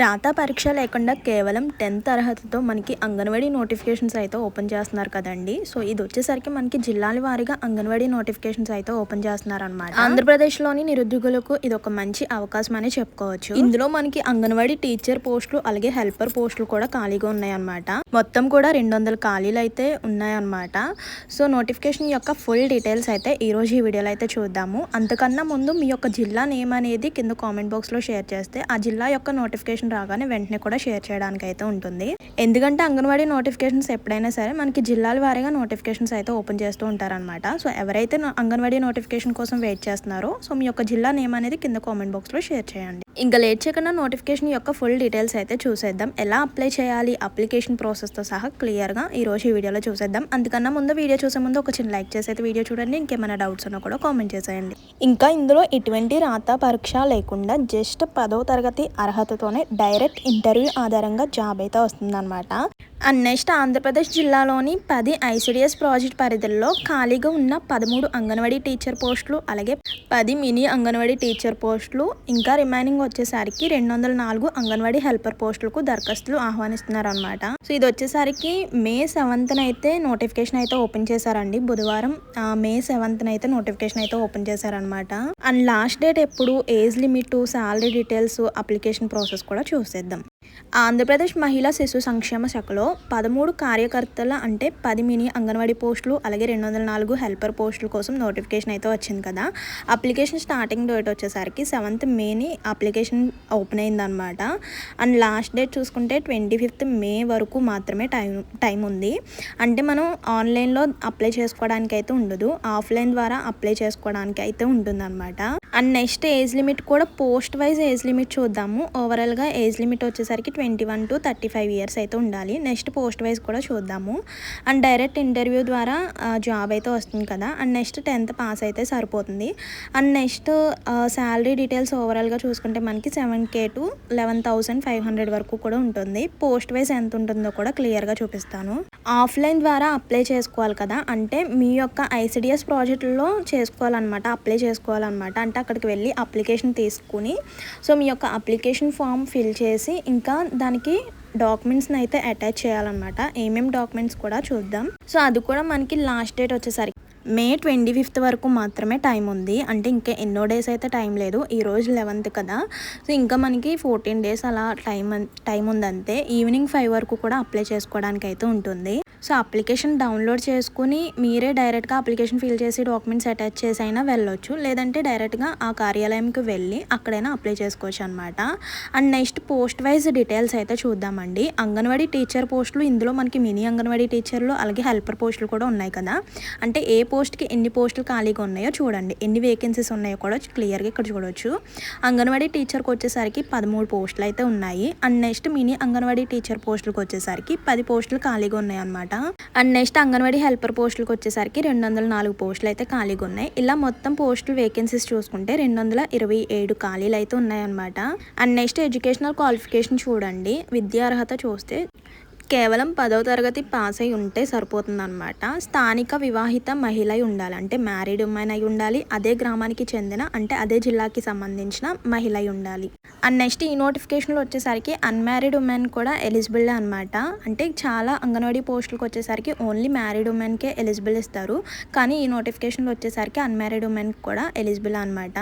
రాత పరీక్ష లేకుండా కేవలం 10th అర్హతతో మనకి అంగన్వాడీ నోటిఫికేషన్స్ అయితే ఓపెన్ చేస్తున్నారు కదండి. సో ఇది వచ్చేసరికి మనకి జిల్లాల వారీగా అంగన్వాడీ నోటిఫికేషన్స్ అయితే ఓపెన్ చేస్తున్నారు అనమాట. ఆంధ్రప్రదేశ్లోని నిరుద్యోగులకు ఇది ఒక మంచి అవకాశం అని చెప్పుకోవచ్చు. ఇందులో మనకి అంగన్వాడీ టీచర్ పోస్టులు అలాగే హెల్పర్ పోస్టులు కూడా ఖాళీగా ఉన్నాయన్నమాట. మొత్తం కూడా 200 ఖాళీలు అయితే ఉన్నాయన్నమాట. సో నోటిఫికేషన్ యొక్క ఫుల్ డీటెయిల్స్ అయితే ఈరోజు ఈ వీడియోలో అయితే చూద్దాము. అంతకన్నా ముందు మీ యొక్క జిల్లా నేమ్ అనేది కింద కామెంట్ బాక్స్లో షేర్ చేస్తే ఆ జిల్లా యొక్క నోటిఫికేషన్ రాగానే వెంటనే కూడా షేర్ చేయడానికి అయితే ఉంటుంది. ఎందుకంటే అంగన్వాడీ నోటిఫికేషన్స్ ఎప్పుడైనా సరే మనకి జిల్లాల వారీగా నోటిఫికేషన్స్ అయితే ఓపెన్ చేస్తూ ఉంటారనమాట. సో ఎవరైతే అంగన్వాడీ నోటిఫికేషన్ కోసం వెయిట్ చేస్తున్నారో సో మీ యొక్క జిల్లా నేమ్ అనేది కింద కామెంట్ బాక్స్లో షేర్ చేయండి. ఇంకా లేట్ చేయకుండా నోటిఫికేషన్ యొక్క ఫుల్ డీటెయిల్స్ అయితే చూసేద్దాం. ఎలా అప్లై చేయాలి, అప్లికేషన్ ప్రాసెస్తో సహా క్లియర్గా ఈరోజు ఈ వీడియోలో చూసేద్దాం. అందుకన్నా ముందు వీడియో చూసే ముందు ఒక చిన్న లైక్ చేసి అయితే వీడియో చూడండి. ఇంకేమైనా డౌట్స్ ఉన్నా కూడా కామెంట్ చేసేయండి. ఇంకా ఇందులో ఎటువంటి రాత పరీక్ష లేకుండా జస్ట్ 10వ తరగతి అర్హతతోనే డైరెక్ట్ ఇంటర్వ్యూ ఆధారంగా జాబ్ అయితే వస్తుందన్నమాట. అండ్ నెక్స్ట్ ఆంధ్రప్రదేశ్ జిల్లాలోని 10 ఐసిడిఎస్ ప్రాజెక్ట్ పరిధిలో ఖాళీగా ఉన్న 13 అంగన్వాడీ టీచర్ పోస్టులు అలాగే 10 మినీ అంగన్వాడీ టీచర్ పోస్టులు ఇంకా రిమైనింగ్ వచ్చేసరికి 204 అంగన్వాడీ హెల్పర్ పోస్టులకు దరఖాస్తులు ఆహ్వానిస్తున్నారు అనమాట. సో ఇది వచ్చేసరికి May 7th అయితే నోటిఫికేషన్ అయితే ఓపెన్ చేశారండి. బుధవారం May 7th అయితే నోటిఫికేషన్ అయితే ఓపెన్ చేశారనమాట. అండ్ లాస్ట్ డేట్ ఎప్పుడు, age limit, salary details, application process కూడా చూసేద్దాం. ఆంధ్రప్రదేశ్ మహిళా శిశు సంక్షేమ శాఖలో 13 కార్యకర్తల అంటే 10 మినీ అంగన్వాడీ పోస్టులు అలాగే 204 హెల్పర్ పోస్టుల కోసం నోటిఫికేషన్ అయితే వచ్చింది కదా. అప్లికేషన్ స్టార్టింగ్ డేట్ వచ్చేసరికి 7th May అప్లికేషన్ ఓపెన్ అయిందనమాట. అండ్ లాస్ట్ డేట్ చూసుకుంటే 25th May వరకు మాత్రమే టైం ఉంది. అంటే మనం ఆన్లైన్లో అప్లై చేసుకోవడానికి అయితే ఉండదు, ఆఫ్లైన్ ద్వారా అప్లై చేసుకోవడానికి అయితే ఉంటుందన్నమాట. అండ్ నెక్స్ట్ ఏజ్ లిమిట్ కూడా పోస్ట్ వైజ్ ఏజ్ లిమిట్ చూద్దాము. ఓవరాల్గా ఏజ్ లిమిట్ వచ్చేసరికి 21 to 35 ఇయర్స్ అయితే ఉండాలి. నెక్స్ట్ పోస్ట్ వైజ్ కూడా చూద్దాము. అండ్ డైరెక్ట్ ఇంటర్వ్యూ ద్వారా జాబ్ అయితే వస్తుంది కదా. అండ్ నెక్స్ట్ 10th పాస్ అయితే సరిపోతుంది. అండ్ నెక్స్ట్ శాలరీ డీటెయిల్స్ ఓవరాల్గా చూసుకుంటే మనకి 7K to 11,500 వరకు కూడా ఉంటుంది. పోస్ట్ వైజ్ ఎంత ఉంటుందో కూడా క్లియర్గా చూపిస్తాను. ఆఫ్లైన్ ద్వారా అప్లై చేసుకోవాలి కదా, అంటే మీ యొక్క ఐసిడిఎస్ ప్రాజెక్టులో చేసుకోవాలన్నమాట, అప్లై చేసుకోవాలన్నమాట. అంటే అక్కడికి వెళ్ళి అప్లికేషన్ తీసుకుని సో మీ యొక్క అప్లికేషన్ ఫామ్ ఫిల్ చేసి ఇంకా దానికి డాక్యుమెంట్స్ని అయితే అటాచ్ చేయాలన్నమాట. ఏమేమి డాక్యుమెంట్స్ కూడా చూద్దాం. సో అది కూడా మనకి లాస్ట్ డేట్ వచ్చేసరికి May 25th వరకు మాత్రమే టైం ఉంది. అంటే ఇంకా ఎన్నో డేస్ అయితే టైం లేదు. ఈరోజు 11th కదా. సో ఇంకా మనకి 14 days అలా టైం ఉందంతే. ఈవినింగ్ 5 వరకు కూడా అప్లై చేసుకోవడానికి అయితే ఉంటుంది. సో అప్లికేషన్ డౌన్లోడ్ చేసుకుని మీరే డైరెక్ట్గా అప్లికేషన్ ఫిల్ చేసి డాక్యుమెంట్స్ అటాచ్ చేసి అయినా వెళ్ళొచ్చు, లేదంటే డైరెక్ట్గా ఆ కార్యాలయంకి వెళ్ళి అక్కడైనా అప్లై చేసుకోవచ్చు అనమాట. And next post wise details అయితే చూద్దామండి. అంగన్వాడీ టీచర్ పోస్టులు ఇందులో మనకి మినీ అంగన్వాడీ టీచర్లు అలాగే హెల్పర్ పోస్టులు కూడా ఉన్నాయి కదా. అంటే ఏ పోస్ట్కి ఎన్ని పోస్టులు ఖాళీగా ఉన్నాయో చూడండి, ఎన్ని వేకెన్సీస్ ఉన్నాయో కూడా క్లియర్గా ఇక్కడ చూడవచ్చు. అంగన్వాడీ టీచర్కి వచ్చేసరికి 13 పోస్టులు అయితే ఉన్నాయి. And next mini anganwadi teacher పోస్టులకు వచ్చేసరికి 10 పోస్టులు ఖాళీగా ఉన్నాయి అనమాట. అండ్ నెక్స్ట్ అంగన్వాడీ హెల్పర్ పోస్టులకు వచ్చేసరికి 204 పోస్టులు అయితే ఖాళీగా ఉన్నాయి. ఇలా మొత్తం పోస్టులు వేకెన్సీస్ చూసుకుంటే 227 ఖాళీలు అయితే ఉన్నాయన్నమాట. అండ్ నెక్స్ట్ ఎడ్యుకేషనల్ క్వాలిఫికేషన్ చూడండి. విద్యార్హత చూస్తే కేవలం 10వ తరగతి పాస్ అయి ఉంటే సరిపోతుందన్నమాట. స్థానిక వివాహిత మహిళ అయి ఉండాలి, అంటే మ్యారీడ్ ఉమెన్ అయి ఉండాలి. అదే గ్రామానికి చెందిన అంటే అదే జిల్లాకి సంబంధించిన మహిళ అయి ఉండాలి. అండ్ నెక్స్ట్ ఈ నోటిఫికేషన్లో వచ్చేసరికి అన్మ్యారీడ్ ఉమెన్ కూడా ఎలిజిబుల్ అనమాట. అంటే చాలా అంగన్వాడీ పోస్టులకు వచ్చేసరికి ఓన్లీ మ్యారీడ్ ఉమెన్కే ఎలిజిబుల్ ఇస్తారు, కానీ ఈ నోటిఫికేషన్లో వచ్చేసరికి అన్మ్యారీడ్ ఉమెన్ కూడా ఎలిజిబుల్ అనమాట.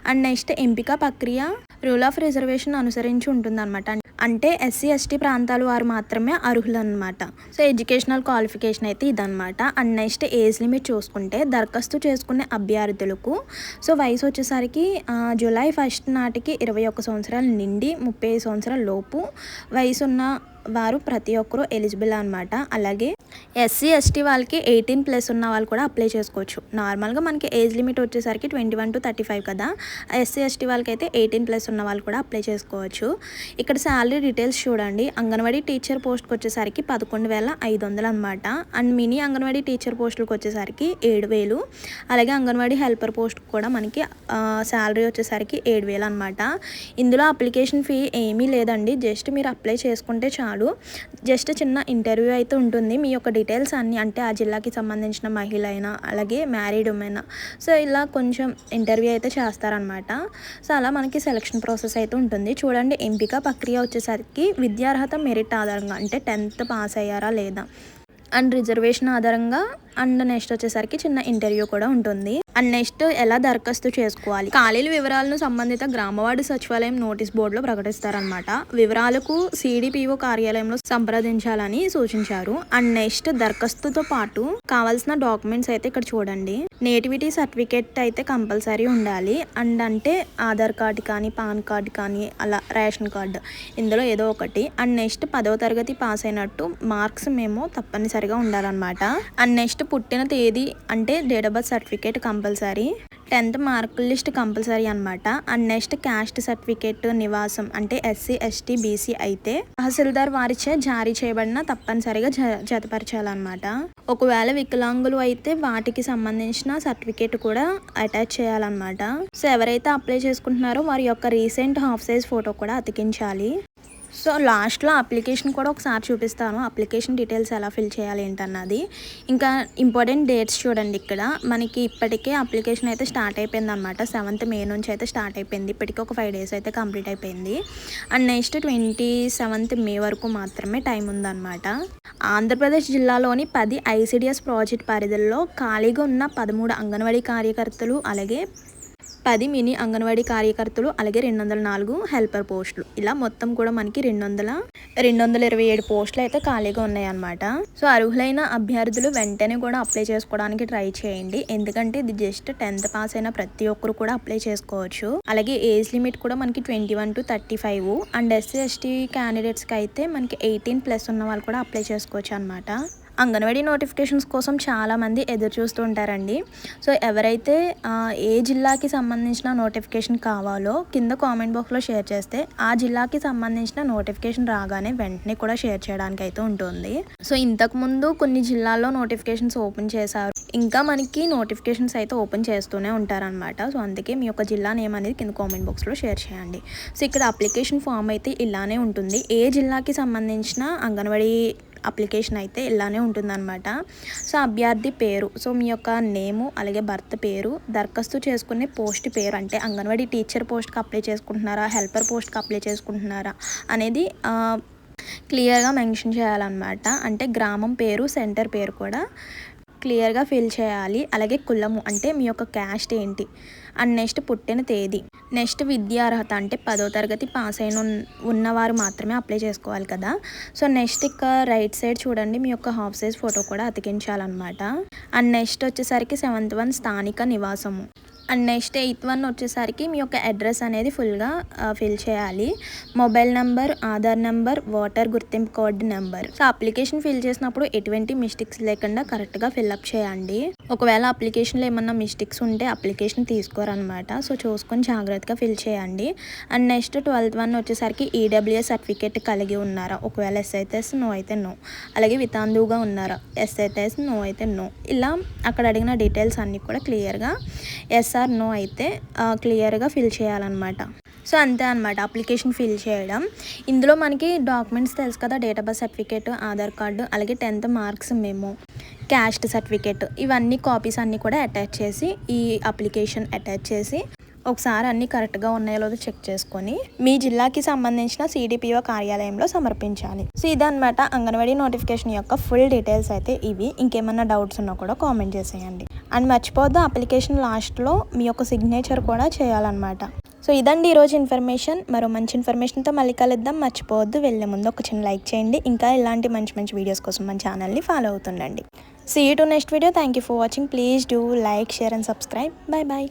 అండ్ నెక్స్ట్ ఎంపిక ప్రక్రియ రూల్ ఆఫ్ రిజర్వేషన్ అనుసరించి ఉంటుందన్నమాట. అంటే SC ST ప్రాంతాల వారు మాత్రమే అర్హులు అనమాట. సో ఎడ్యుకేషనల్ క్వాలిఫికేషన్ అయితే ఇదనమాట. అండ్ నెక్స్ట్ ఏజ్ లిమిట్ చూసుకుంటే దరఖాస్తు చేసుకునే అభ్యర్థులకు సో వయసు వచ్చేసరికి July 1st నాటికి 21 సంవత్సరాలు నిండి 35 సంవత్సరాల లోపు వయసు ఉన్న వారు ప్రతి ఒక్కరూ ఎలిజిబుల్ అనమాట. అలాగే SC ST వాళ్ళకి 18+ ఉన్న వాళ్ళు కూడా అప్లై చేసుకోవచ్చు. నార్మల్గా మనకి ఏజ్ లిమిట్ వచ్చేసరికి 21 to 35 కదా. SC ST వాళ్ళకి అయితే 18+ ఉన్న వాళ్ళు కూడా అప్లై చేసుకోవచ్చు. ఇక్కడ శాలరీ డీటెయిల్స్ చూడండి. అంగన్వాడీ టీచర్ పోస్ట్కి వచ్చేసరికి 11,500 అనమాట. అండ్ మినీ అంగన్వాడీ టీచర్ పోస్టులకు వచ్చేసరికి 7,000. అలాగే అంగన్వాడీ హెల్పర్ పోస్ట్ కూడా మనకి శాలరీ వచ్చేసరికి 7,000 అనమాట. ఇందులో అప్లికేషన్ ఫీ ఏమీ లేదండి, జస్ట్ మీరు అప్లై చేసుకుంటే చాలు. చాలు. జస్ట్ చిన్న ఇంటర్వ్యూ అయితే ఉంటుంది. మీ యొక్క డీటెయిల్స్ అన్నీ అంటే ఆ జిల్లాకి సంబంధించిన మహిళ అయినా అలాగే మ్యారీడ్ ఉమెన్ సో ఇలా కొంచెం ఇంటర్వ్యూ అయితే చేస్తారనమాట. సో అలా మనకి సెలక్షన్ ప్రాసెస్ అయితే ఉంటుంది. చూడండి, ఎంపిక ప్రక్రియ వచ్చేసరికి విద్యార్హత మెరిట్ ఆధారంగా అంటే 10th పాస్ అయ్యారా లేదా అండ్ రిజర్వేషన్ ఆధారంగా అండ్ నెక్స్ట్ వచ్చేసరికి చిన్న ఇంటర్వ్యూ కూడా ఉంటుంది. అండ్ నెక్స్ట్ ఎలా దరఖాస్తు చేసుకోవాలి, ఖాళీల వివరాలను సంబంధిత గ్రామవార్డు సచివాలయం నోటీస్ బోర్డులో ప్రకటిస్తారనమాట. వివరాలకు సిడిపిఓ కార్యాలయంలో సంప్రదించాలని సూచించారు. అండ్ నెక్స్ట్ దరఖాస్తుతో పాటు కావాల్సిన డాక్యుమెంట్స్ అయితే ఇక్కడ చూడండి. నేటివిటీ సర్టిఫికేట్ అయితే కంపల్సరీ ఉండాలి. అండ్ అంటే ఆధార్ కార్డు కానీ పాన్ కార్డు కానీ అలా రేషన్ కార్డు ఇందులో ఏదో ఒకటి. అండ్ నెక్స్ట్ 10వ తరగతి పాస్ అయినట్టు మార్క్స్ మేము తప్పనిసరిగా ఉండాలన్నమాట. అండ్ నెక్స్ట్ పుట్టిన తేదీ అంటే date of birth certificate compulsory, 10th mark list compulsory అనమాట. అండ్ నెక్స్ట్ క్యాస్ట్ సర్టిఫికేట్, నివాసం అంటే SC ST BC అయితే తహసీల్దార్ వారిచే జారీ చేయబడిన తప్పనిసరిగా జతపరచాలన్నమాట. ఒకవేళ వికలాంగులు అయితే వాటికి సంబంధించిన సర్టిఫికేట్ కూడా అటాచ్ చేయాలన్నమాట. సో ఎవరైతే అప్లై చేసుకుంటున్నారో వారి యొక్క రీసెంట్ హాఫ్ సైజ్ ఫోటో కూడా అతికించాలి. సో లాస్ట్లో అప్లికేషన్ కూడా ఒకసారి చూపిస్తాను, అప్లికేషన్ డీటెయిల్స్ ఎలా ఫిల్ చేయాలి ఏంటన్నది. ఇంకా ఇంపార్టెంట్ డేట్స్ చూడండి, ఇక్కడ మనకి ఇప్పటికే అప్లికేషన్ అయితే స్టార్ట్ అయిపోయింది అనమాట. 7th May నుంచి అయితే స్టార్ట్ అయిపోయింది. ఇప్పటికీ ఒక 5 days అయితే కంప్లీట్ అయిపోయింది. అండ్ నెక్స్ట్ 27th May వరకు మాత్రమే టైం ఉందన్నమాట. ఆంధ్రప్రదేశ్ జిల్లాలోని 10 ICDS ప్రాజెక్ట్ పరిధిలో ఖాళీగా ఉన్న 13 అంగన్వాడీ కార్యకర్తలు అలాగే 10 మినీ అంగన్వాడీ కార్యకర్తలు అలాగే 204 హెల్పర్ పోస్టులు, ఇలా మొత్తం కూడా మనకి 227 పోస్టులు అయితే ఖాళీగా ఉన్నాయన్నమాట. సో అర్హులైన అభ్యర్థులు వెంటనే కూడా అప్లై చేసుకోవడానికి ట్రై చేయండి. ఎందుకంటే ఇది జస్ట్ 10th పాస్ అయిన ప్రతి ఒక్కరు కూడా అప్లై చేసుకోవచ్చు. అలాగే ఏజ్ లిమిట్ కూడా మనకి 21 to 35. అండ్ SC ST క్యాండిడేట్స్కి అయితే మనకి 18+ ఉన్న వాళ్ళు కూడా అప్లై చేసుకోవచ్చు అనమాట. అంగన్వాడీ నోటిఫికేషన్స్ కోసం చాలామంది ఎదురు చూస్తూ ఉంటారండి. సో ఎవరైతే ఏ జిల్లాకి సంబంధించిన నోటిఫికేషన్ కావాలో కింద కామెంట్ బాక్స్లో షేర్ చేస్తే ఆ జిల్లాకి సంబంధించిన నోటిఫికేషన్ రాగానే వెంటనే కూడా షేర్ చేయడానికి అయితే ఉంటుంది. సో ఇంతకుముందు కొన్ని జిల్లాల్లో నోటిఫికేషన్స్ ఓపెన్ చేశారు, ఇంకా మనకి నోటిఫికేషన్స్ అయితే ఓపెన్ చేస్తూనే ఉంటారనమాట. సో అందుకే మీ యొక్క జిల్లా నేమ్ అనేది కింద కామెంట్ బాక్స్లో షేర్ చేయండి. సో ఇక్కడ అప్లికేషన్ ఫామ్ అయితే ఇలానే ఉంటుంది. ఏ జిల్లాకి సంబంధించిన అంగన్వాడీ అప్లికేషన్ అయితే ఇలానే ఉంటుందన్నమాట. సో అభ్యర్థి పేరు, సో మీ యొక్క నేము అలాగే భర్త పేరు, దరఖాస్తు చేసుకునే పోస్ట్ పేరు అంటే అంగన్వాడీ టీచర్ పోస్ట్కి అప్లై చేసుకుంటున్నారా, హెల్పర్ పోస్ట్కి అప్లై చేసుకుంటున్నారా అనేది క్లియర్గా మెన్షన్ చేయాలన్నమాట. అంటే గ్రామం పేరు, సెంటర్ పేరు కూడా క్లియర్గా ఫిల్ చేయాలి. అలాగే కులము అంటే మీ యొక్క క్యాస్ట్ ఏంటి, అండ్ నెక్స్ట్ పుట్టిన తేదీ, నెక్స్ట్ విద్యార్హత అంటే 10వ తరగతి పాస్ అయిన ఉన్నవారు మాత్రమే అప్లై చేసుకోవాలి కదా. సో నెక్స్ట్ ఇక రైట్ సైడ్ చూడండి, మీ యొక్క హాఫ్ సైజ్ ఫోటో కూడా అతికించాలన్నమాట. అండ్ నెక్స్ట్ వచ్చేసరికి 7th one స్థానిక నివాసము. అండ్ నెక్స్ట్ 8th one వచ్చేసరికి మీ యొక్క అడ్రస్ అనేది ఫుల్గా ఫిల్ చేయాలి. Mobile number, Aadhaar number, voter గుర్తింపు card number. So application fill చేసినప్పుడు ఎటువంటి మిస్టేక్స్ లేకుండా కరెక్ట్గా ఫిల్అప్ చేయండి. ఒకవేళ అప్లికేషన్లో ఏమన్నా మిస్టేక్స్ ఉంటే అప్లికేషన్ తీసుకోరనమాట. సో చూసుకొని జాగ్రత్తగా ఫిల్ చేయండి. అండ్ నెక్స్ట్ 12th one వచ్చేసరికి EWS సర్టిఫికేట్ కలిగి ఉన్నారా, ఒకవేళ ఎస్ అయితే ఎస్, నో అయితే నో. అలాగే వితాంతువుగా ఉన్నారా, ఎస్ అయితే ఎస్, నో అయితే నో. ఇలా అక్కడ అడిగిన డీటెయిల్స్ అన్నీ కూడా క్లియర్గా ఎస్ ఆర్ నో అయితే క్లియర్గా ఫిల్ చేయాలన్నమాట. సో అంతే అనమాట అప్లికేషన్ ఫిల్ చేయడం. ఇందులో మనకి డాక్యుమెంట్స్ తెలుసు కదా, date of birth certificate, Aadhaar card అలాగే 10th marks memo, caste certificate, ఇవన్నీ కాపీస్ అన్నీ కూడా అటాచ్ చేసి ఈ అప్లికేషన్ అటాచ్ చేసి ఒకసారి అన్నీ కరెక్ట్గా ఉన్నాయో లేదో చెక్ చేసుకొని మీ జిల్లాకి సంబంధించిన సిడిపిఓ కార్యాలయంలో సమర్పించాలి. సో ఇదన్నమాట అంగన్వాడీ నోటిఫికేషన్ యొక్క ఫుల్ డీటెయిల్స్ అయితే ఇవి. ఇంకేమన్నా డౌట్స్ ఉన్నా కూడా కామెంట్ చేసేయండి. అండ్ మర్చిపోద్దు అప్లికేషన్ లాస్ట్లో మీ యొక్క సిగ్నేచర్ కూడా చేయాలన్నమాట. సో ఇదండి ఈరోజు ఇన్ఫర్మేషన్. మరో మంచి ఇన్ఫర్మేషన్తో మళ్ళీ కలుద్దాం. మర్చిపోవద్దు, వెళ్ళే ముందు ఒక చిన్న లైక్ చేయండి. ఇంకా ఇలాంటి మంచి మంచి వీడియోస్ కోసం మన ఛానల్ని follow అవుతుండండి. See you to next video. Thank you for watching. Please do like, share and subscribe. Bye bye.